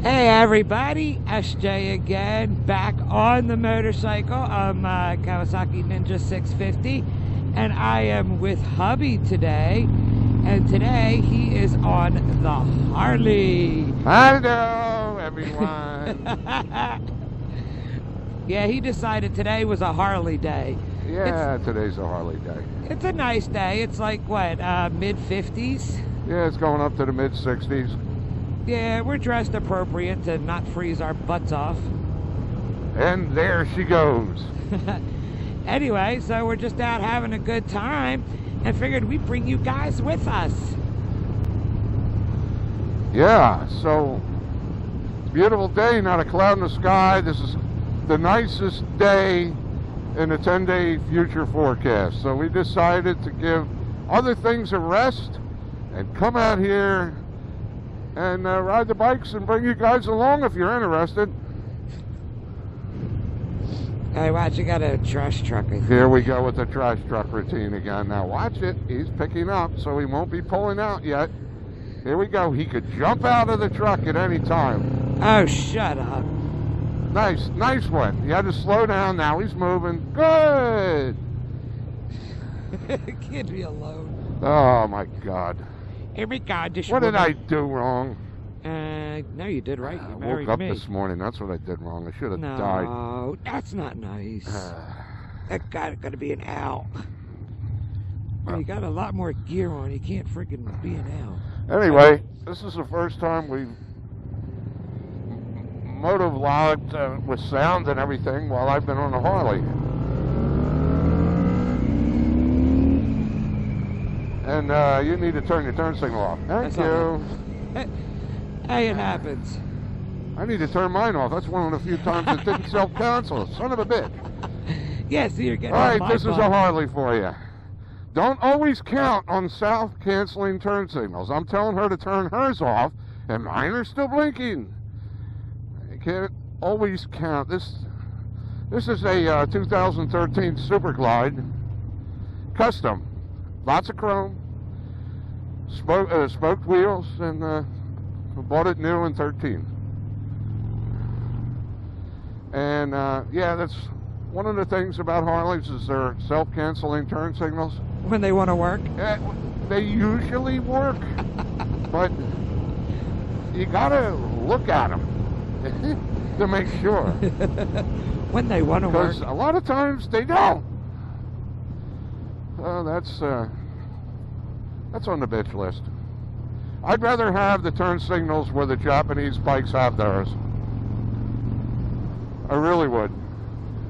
Everybody, SJ again, back on the motorcycle. I'm Kawasaki Ninja 650, and I am with Hubby today. And today he is on the Harley. Hello, everyone. Yeah, he decided today was a Harley day. Yeah, today's a Harley day. It's a nice day. It's like what, mid-50s? Yeah, it's going up to the mid-60s. Yeah, we're dressed appropriate to not freeze our butts off. And there she goes. Anyway, so we're just out having a good time and figured we'd bring you guys with us. Yeah, so beautiful day, not a cloud in the sky. This is the nicest day in the 10-day future forecast. So we decided to give other things a rest and come out here and ride the bikes and bring you guys along if you're interested. Hey, watch, you got a trash truck. Here we go with the trash truck routine again. Now watch it. He's picking up, so he won't be pulling out yet. Here we go. He could jump out of the truck at any time. Oh, shut up. Nice one. You had to slow down. Now he's moving. Good. Kid me alone. Oh, my God. Oh my God, what did I do wrong? No, you did right. You I married woke up me. this morning. That's what I did wrong. I should have No, died. that's not nice. That got to be an owl. Well, you got a lot more gear on. You can't freaking be an owl. Anyway, this is the first time we've motovlogged with sound and everything while I've been on a Harley. And you need to turn your turn signal off. Thank you. Hey, it happens. I need to turn mine off. That's one of the few times it didn't self-cancel. Son of a bitch. Yeah, see, you're getting all right, this phone. is a Harley for you. Don't always count on self-canceling turn signals. I'm telling her to turn hers off, and mine are still blinking. You can't always count. This is a 2013 Super Glide Custom. Lots of chrome, smoked wheels, and bought it new in 13. And yeah, that's one of the things about Harleys is their self-canceling turn signals. When they want to work? They usually work, but you gotta look at them to make sure. When they want to work. Because a lot of times they don't. That's on the bitch list. I'd rather have the turn signals where the Japanese bikes have theirs. I really would.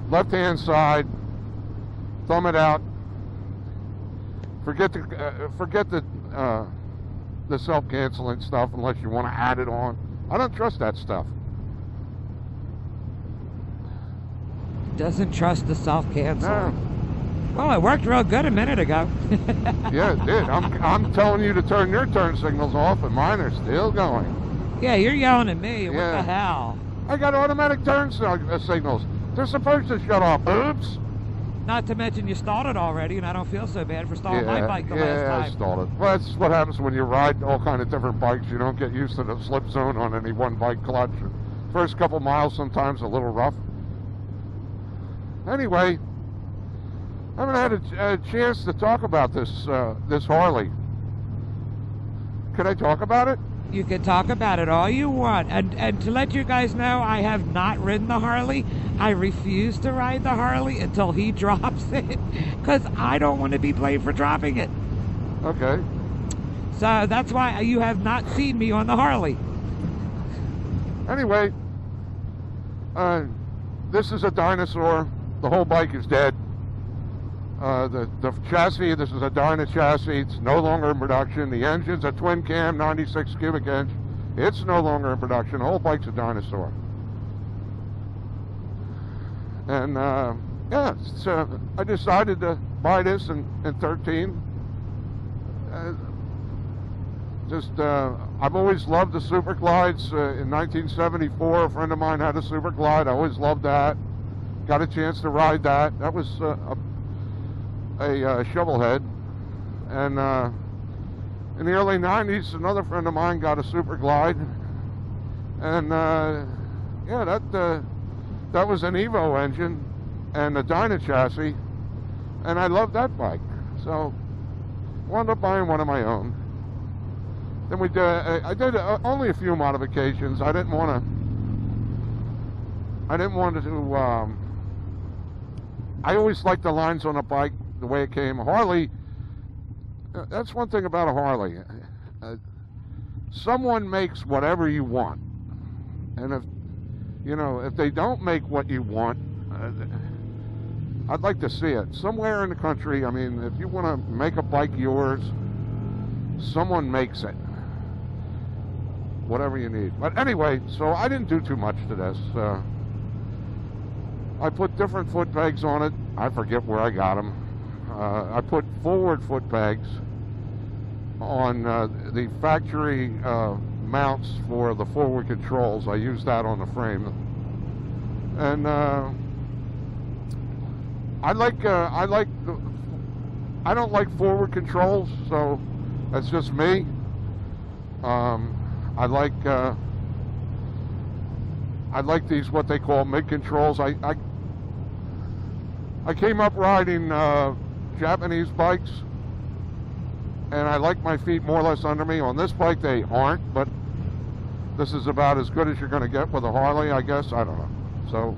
Left-hand side, thumb it out. Forget the self-canceling stuff unless you want to add it on. I don't trust that stuff. Doesn't trust the self-cancel. No. Well, it worked real good a minute ago. Yeah, it did. I'm telling you to turn your turn signals off, and mine are still going. Yeah, you're yelling at me. What Yeah. the hell? I got automatic turn signals. They're supposed to shut off. Oops. Not to mention you stalled it already, and I don't feel so bad for stalling my bike the last Yeah, I time. stalled it. Well, that's what happens when you ride all kind of different bikes. You don't get used to the slip zone on any one bike clutch. First couple miles sometimes a little rough. Anyway, I haven't had a chance to talk about this Harley. Could I talk about it? You can talk about it all you want. And to let you guys know, I have not ridden the Harley. I refuse to ride the Harley until he drops it, because I don't want to be blamed for dropping it. Okay. So that's why you have not seen me on the Harley. Anyway, this is a dinosaur. The whole bike is dead. The chassis, this is a Dyna chassis. It's no longer in production. The engine's a twin cam, 96 cubic inch. It's no longer in production. The whole bike's a dinosaur. And yeah, so I decided to buy this in 13. I've always loved the Super Glides. In 1974, a friend of mine had a Super Glide. I always loved that. Got a chance to ride that. That was a shovelhead. And in the early 90s, another friend of mine got a Super Glide. And yeah, that was an Evo engine and a Dyna chassis. And I loved that bike. So wound up buying one of my own. Then I did only a few modifications. I didn't want to. I always liked the lines on a bike the way it came. Harley. That's one thing about a Harley. Someone makes whatever you want, and if they don't make what you want, I'd like to see it somewhere in the country. I mean, if you want to make a bike yours, someone makes it. Whatever you need. But anyway, so I didn't do too much to this. I put different foot pegs on it. I forget where I got them. I put forward foot pegs on the factory mounts for the forward controls. I used that on the frame. And I don't like forward controls, so that's just me. I like these, what they call mid controls. I came up riding Japanese bikes, and I like my feet more or less under me. On this bike they aren't, but this is about as good as you're going to get with a Harley, I guess. I don't know. So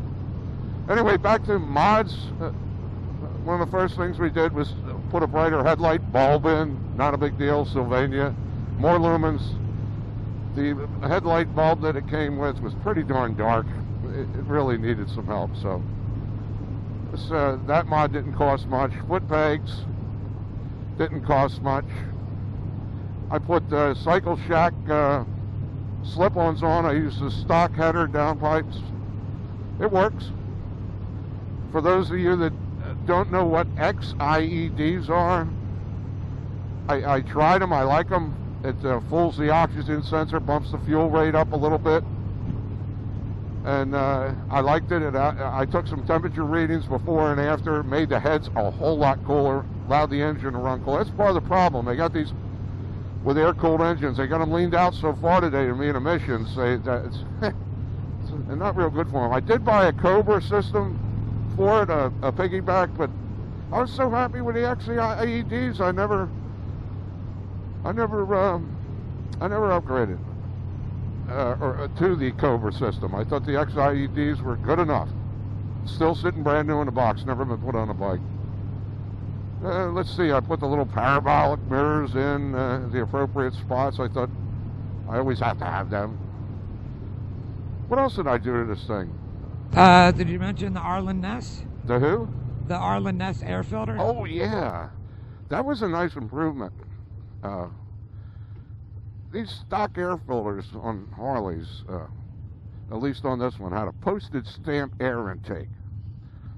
anyway, back to mods. One of the first things we did was put a brighter headlight bulb in. Not a big deal, Sylvania. More lumens. The headlight bulb that it came with was pretty darn dark. It really needed some help. So that mod didn't cost much. Foot pegs didn't cost much. I put the Cycle Shack slip-ons on. I used the stock header downpipes. It works. For those of you that don't know what XIEDs are, I tried them. I like them. It fools the oxygen sensor, bumps the fuel rate up a little bit, and I liked it. I took some temperature readings before and after, made the heads a whole lot cooler, allowed the engine to run cool. That's part of the problem. They got these, with air-cooled engines, they got them leaned out so far today to meet emissions. It's not real good for them. I did buy a Cobra system for it, a piggyback, but I was so happy with the XIEDs, I never upgraded to the Cobra system. I thought the XIEDs were good enough. Still sitting brand new in the box, never been put on a bike. Let's see, I put the little parabolic mirrors in the appropriate spots. I thought I always have to have them. What else did I do to this thing? Did you mention the Arlen Ness? The who? The Arlen Ness air filter? Oh, yeah. That was a nice improvement. These stock air filters on Harleys, at least on this one, had a postage stamp air intake.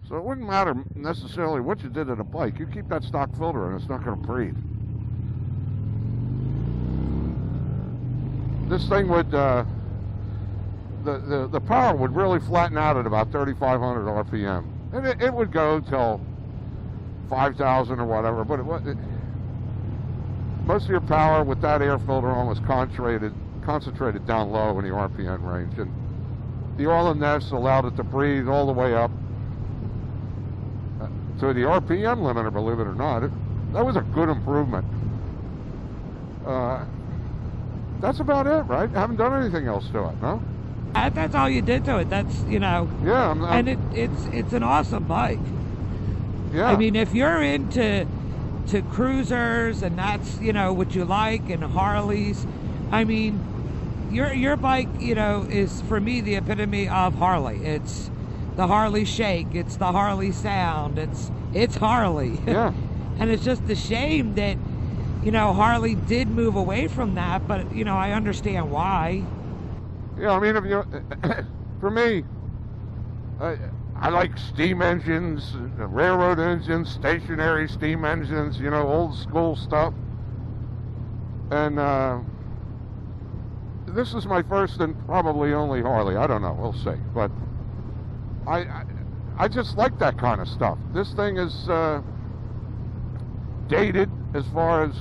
So it wouldn't matter necessarily what you did at a bike. You keep that stock filter and it's not going to breathe. This thing would, the power would really flatten out at about 3,500 RPM. And it would go till 5,000 or whatever, but most of your power with that air filter on was concentrated down low in the RPM range, and the Arlen Ness allowed it to breathe all the way up to the RPM limiter, believe it or not. That was a good improvement. That's about it, right? I haven't done anything else to it, no? That's all you did to it. That's, Yeah. and it's an awesome bike. Yeah. I mean, if you're into cruisers and that's, what you like, and Harleys, I mean, your bike, is for me the epitome of Harley. It's the Harley shake. It's the Harley sound. It's Harley. Yeah. And it's just a shame that, Harley did move away from that, but, I understand why. Yeah, I mean, for me, I like steam engines, railroad engines, stationary steam engines, old school stuff. And this is my first and probably only Harley. I don't know. We'll see. But I just like that kind of stuff. This thing is dated as far as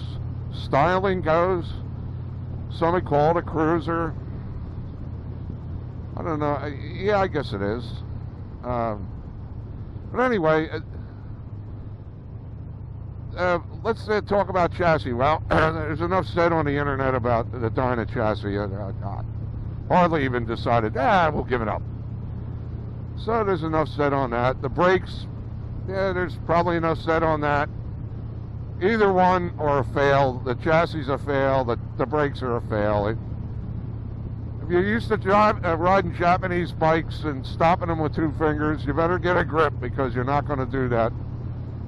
styling goes. Some would call it a cruiser. I don't know. Yeah, I guess it is. But anyway, let's talk about chassis. Well, there's enough said on the internet about the Dyna chassis. Harley even decided, we'll give it up. So there's enough said on that. The brakes, yeah, there's probably enough said on that. Either one or a fail. The chassis is a fail. The brakes are a fail. If you're used to riding Japanese bikes and stopping them with two fingers, you better get a grip, because you're not going to do that.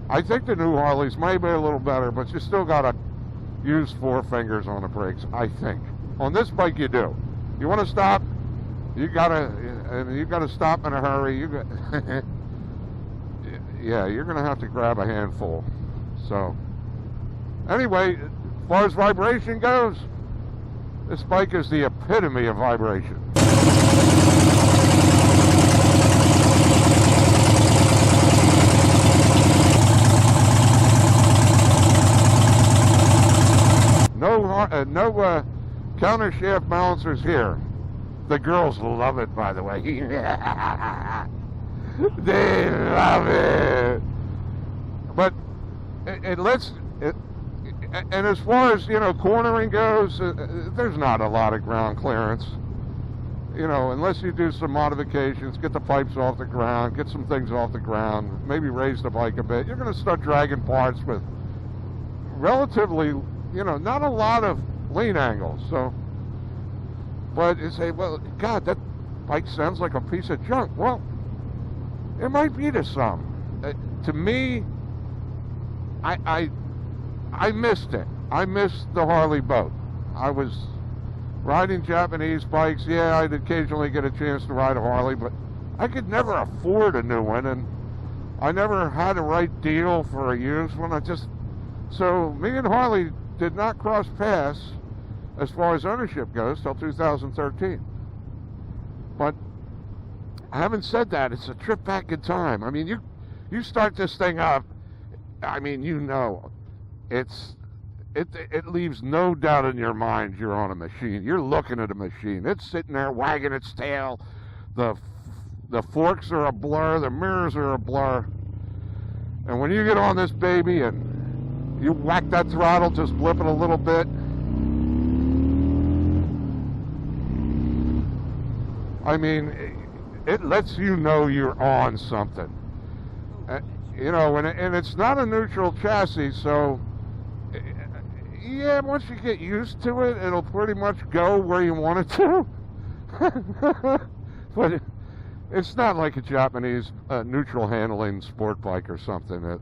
I think the new Harleys may be a little better, but you still got to use four fingers on the brakes, I think. On this bike, you do. You want to stop, you got to stop in a hurry. Yeah, you're going to have to grab a handful. So, anyway, as far as vibration goes, this bike is the epitome of vibration. No counter shaft balancers here. The girls love it, by the way. They love it. But it lets it. And as far as, cornering goes, there's not a lot of ground clearance. Unless you do some modifications, get the pipes off the ground, get some things off the ground, maybe raise the bike a bit, you're going to start dragging parts with relatively, not a lot of lean angles. So, but you say, well, God, that bike sounds like a piece of junk. Well, it might be to some. To me, I missed it. I missed the Harley boat. I was riding Japanese bikes. Yeah, I'd occasionally get a chance to ride a Harley, but I could never afford a new one, and I never had a right deal for a used one. So me and Harley did not cross paths as far as ownership goes till 2013. But having said that, it's a trip back in time. I mean, you start this thing up, I mean, it leaves no doubt in your mind you're on a machine. You're looking at a machine. It's sitting there wagging its tail. The forks are a blur. The mirrors are a blur. And when you get on this baby and you whack that throttle, just blip it a little bit, I mean, it lets you know you're on something. And it's not a neutral chassis, so yeah, once you get used to it, it'll pretty much go where you want it to. But it's not like a Japanese neutral handling sport bike or something that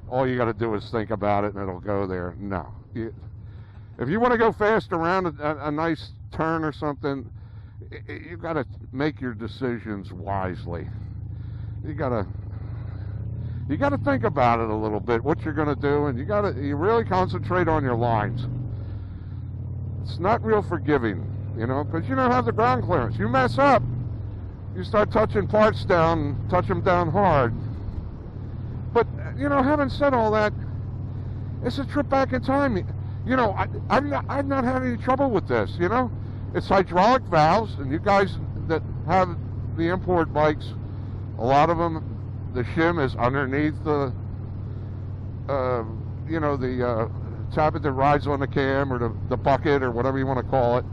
all you got to do is think about it and it'll go there. No. If you want to go fast around a nice turn or something, you got to make your decisions wisely. You got to think about it a little bit, what you're going to do, and you really concentrate on your lines. It's not real forgiving, because you don't have the ground clearance. You mess up, you start touching parts down, touch them down hard. But, having said all that, it's a trip back in time. I've not had any trouble with this, It's hydraulic valves, and you guys that have the import bikes, a lot of them, the shim is underneath the, the tappet that rides on the cam, or the bucket, or whatever you want to call it.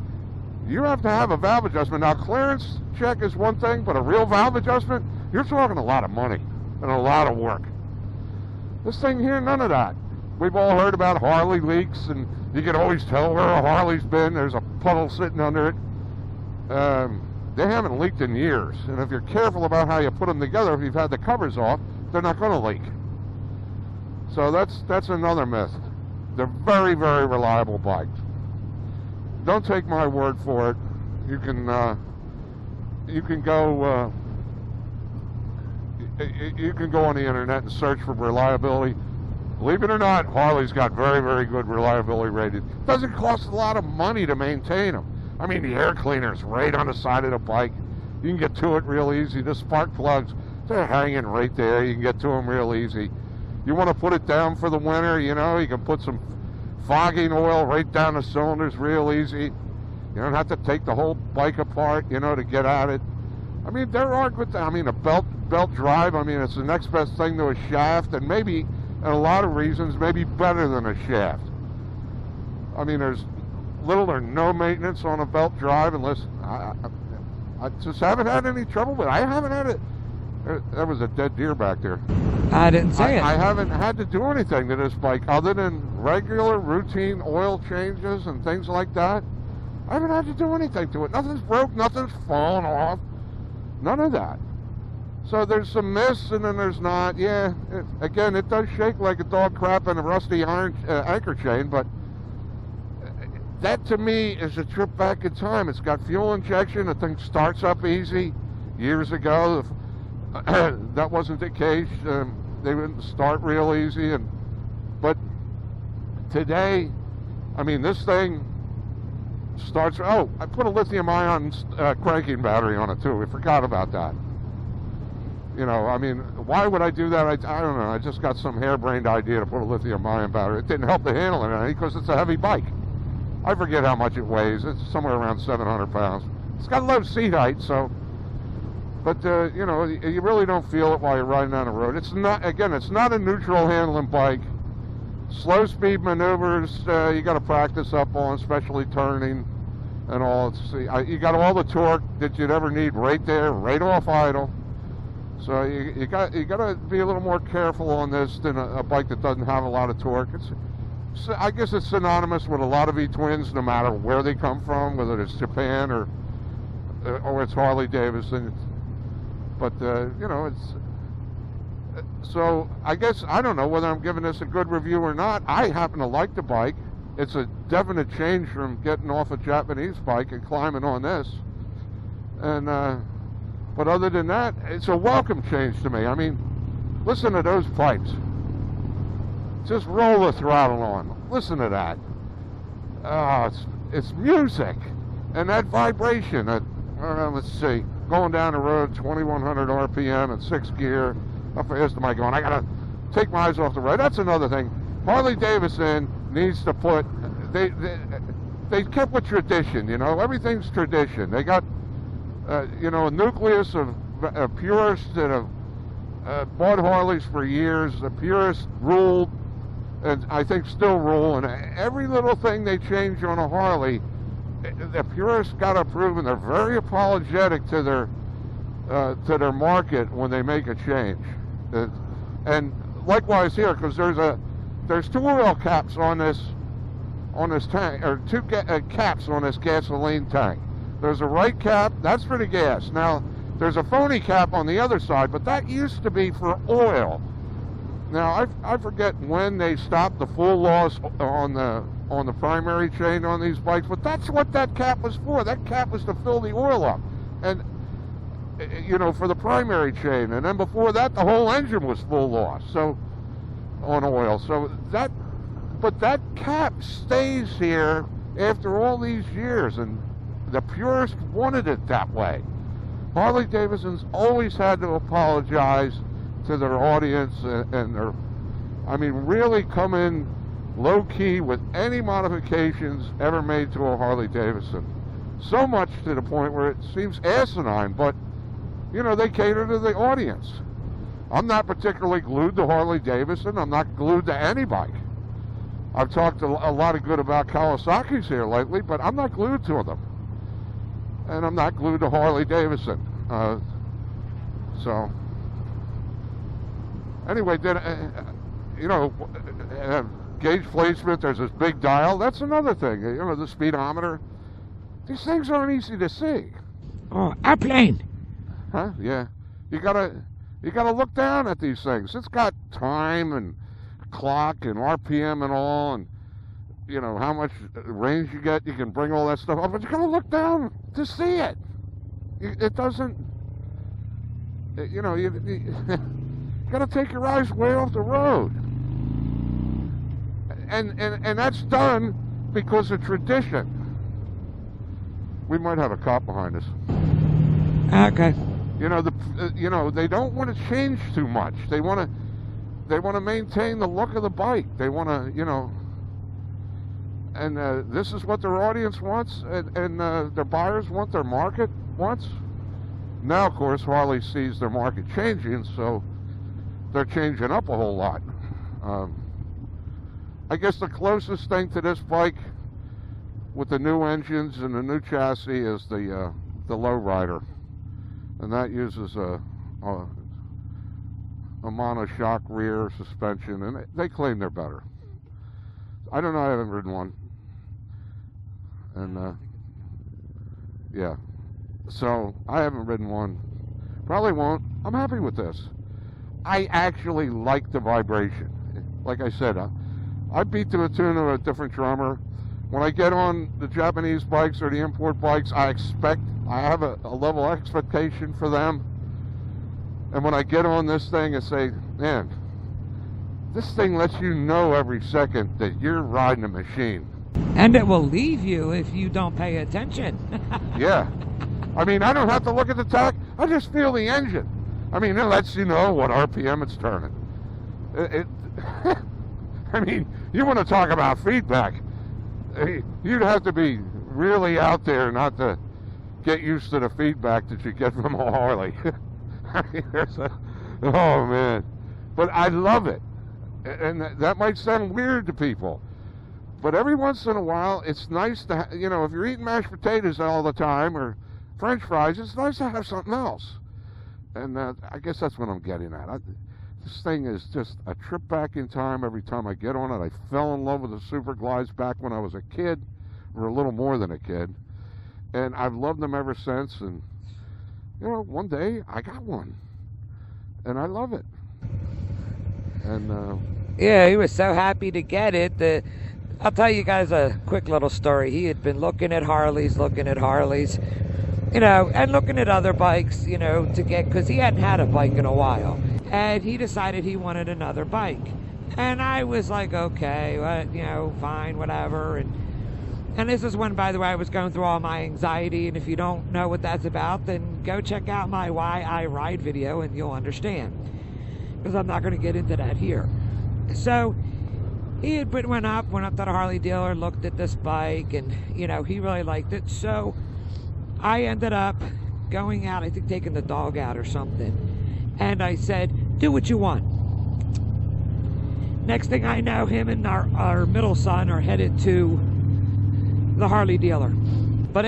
You have to have a valve adjustment. Now, clearance check is one thing, but a real valve adjustment, you're talking a lot of money and a lot of work. This thing here, none of that. We've all heard about Harley leaks, and you can always tell where a Harley's been. There's a puddle sitting under it. They haven't leaked in years, and if you're careful about how you put them together, if you've had the covers off, they're not going to leak. So that's another myth. They're very, very reliable bikes. Don't take my word for it. You can go on the internet and search for reliability. believe it or not, Harley's got very, very good reliability rating. Doesn't cost a lot of money to maintain them. I mean, the air cleaner's right on the side of the bike. You can get to it real easy. The spark plugs, they're hanging right there. You can get to them real easy. You want to put it down for the winter, you know, you can put some fogging oil right down the cylinders real easy. You don't have to take the whole bike apart, you know, to get at it. I mean, there are good things. I mean, a belt drive, I mean, it's the next best thing to a shaft, and maybe, in a lot of reasons, maybe better than a shaft. I mean, there's little or no maintenance on a belt drive unless, I just haven't had any trouble with it. I haven't had it. There was a dead deer back there. I didn't say it. I haven't had to do anything to this bike other than regular routine oil changes and things like that. I haven't had to do anything to it. Nothing's broke, nothing's fallen off. None of that. So there's some miss and then there's not. Yeah, again, it does shake like a dog crap in a rusty iron anchor chain, but that to me is a trip back in time. It's got fuel injection. The thing starts up easy. Years ago, that wasn't the case. They wouldn't start real easy. But today, I mean, this thing starts. Oh, I put a lithium-ion cranking battery on it too. We forgot about that. You know, I mean, why would I do that? I don't know. I just got some harebrained idea to put a lithium-ion battery. It didn't help the handling any because it's a heavy bike. I forget how much it weighs. It's somewhere around 700 pounds. It's got low seat height, so. But you know, you really don't feel it while you're riding down the road. It's not. Again, it's not a neutral handling bike. Slow speed maneuvers, you got to practice up on, especially turning and all. You got all the torque that you'd ever need right there, right off idle. So you got to be a little more careful on this than a bike that doesn't have a lot of torque. I guess it's synonymous with a lot of E-twins, no matter where they come from, whether it's Japan or it's Harley Davidson. But you know, it's. So I guess, I don't know whether I'm giving this a good review or not. I happen to like the bike. It's a definite change from getting off a Japanese bike and climbing on this. And but other than that, it's a welcome change to me. I mean, listen to those pipes. Just roll the throttle on. Listen to that. It's music. And that vibration, let's see, going down the road, 2,100 RPM and 6 gear. How fast am I going? I gotta take my eyes off the road. That's another thing. Harley Davidson needs to put. They kept with tradition. You know, everything's tradition. They got, you know, a nucleus of purists that have bought Harleys for years. The purists ruled, and I think still rule. And every little thing they change on a Harley, the purists got to approve, and they're very apologetic to their market when they make a change. And likewise here, because there's 2 oil caps on this tank, or 2 caps on this gasoline tank. There's a right cap, that's for the gas. Now there's a phony cap on the other side, but that used to be for oil. Now I forget when they stopped the full loss on the primary chain on these bikes, but that's what that cap was for. That cap was to fill the oil up, and you know, for the primary chain. And then before that, the whole engine was full loss, so on oil. So but that cap stays here after all these years, and the purists wanted it that way. Harley Davidson's always had to apologize to their audience and their, I mean, really come in low key with any modifications ever made to a Harley Davidson. So much to the point where it seems asinine, but you know, they cater to the audience. I'm not particularly glued to Harley Davidson. I'm not glued to any bike. I've talked a lot of good about Kawasaki's here lately, but I'm not glued to them. And I'm not glued to Harley Davidson. So, anyway, you know, gauge placement, there's this big dial. That's another thing. You know, the speedometer. These things aren't easy to see. Oh, airplane! Huh? Yeah. You gotta look down at these things. It's got time and clock and RPM and all, and you know how much range you get. You can bring all that stuff up, but you gotta look down to see it. It doesn't. You know, you gotta take your eyes way off the road. and that's done because of tradition. We might have a cop behind us. Okay. You know, they don't want to change too much. They want to maintain the look of the bike. They want to, you know, and this is what their audience wants, and their buyers want, their market wants. Now, of course, Harley sees their market changing, so they're changing up a whole lot. I guess the closest thing to this bike with the new engines and the new chassis is the Lowrider, and that uses a monoshock rear suspension, and they claim they're better. I don't know, I haven't ridden one, and yeah, so I haven't ridden one, probably won't. I'm happy with this. I actually like the vibration. Like I said, I beat to a tune of a different drummer. When I get on the Japanese bikes or the import bikes, I have a level of expectation for them. And when I get on this thing and say, man, this thing lets you know every second that you're riding a machine. And it will leave you if you don't pay attention. Yeah. I mean, I don't have to look at the tach. I just feel the engine. I mean, it lets you know what RPM it's turning. I mean, you want to talk about feedback. You'd have to be really out there not to get used to the feedback that you get from a Harley. I mean, oh, man. But I love it. And that might sound weird to people. But every once in a while, it's nice to, you know, if you're eating mashed potatoes all the time or French fries, it's nice to have something else. And I guess that's what I'm getting at. This thing is just a trip back in time every time I get on it. I fell in love with the Super Glides back when I was a kid, or a little more than a kid. And I've loved them ever since. And, you know, one day I got one. And I love it. And, yeah, he was so happy to get it. I'll tell you guys a quick little story. He had been looking at Harleys, you know, and looking at other bikes, you know, to get, because he hadn't had a bike in a while. And he decided he wanted another bike. And I was like, okay, well, you know, fine, whatever. And this is when, by the way, I was going through all my anxiety. And if you don't know what that's about, then go check out my Why I Ride video and you'll understand. Because I'm not going to get into that here. So he had went up to the Harley dealer, looked at this bike, and, you know, he really liked it. So I ended up going out, I think taking the dog out or something. And I said, do what you want. Next thing I know, him and our middle son are headed to the Harley dealer. But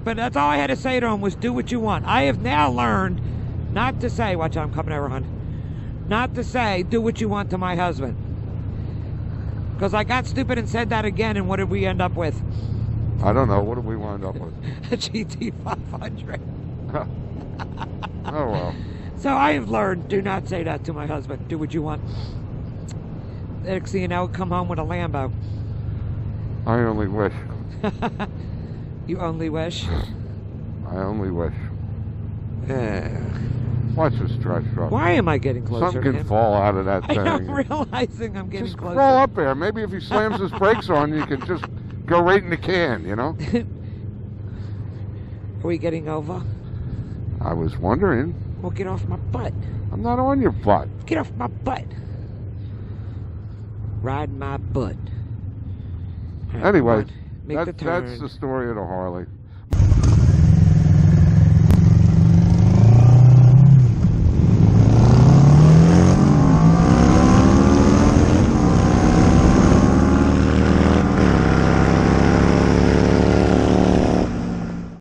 but that's all I had to say to him was, do what you want. I have now learned not to say, watch out, I'm coming over, hon. Not to say, do what you want to my husband. Because I got stupid and said that again, and what did we end up with? I don't know. What did we wind up with? A GT500. Oh, well. So I have learned, do not say that to my husband. Do what you want. Next thing you know, come home with a Lambo. I only wish. You only wish? I only wish. Watch this trash truck. Why am I getting closer? Something can fall out of that thing. I'm realizing I'm getting just closer. Crawl up there. Maybe if he slams his brakes on, you can just go right in the can, you know? Are we getting over? I was wondering. Well, get off my butt. I'm not on your butt. Get off my butt. Ride my butt. Anyway, that's the story of the Harley.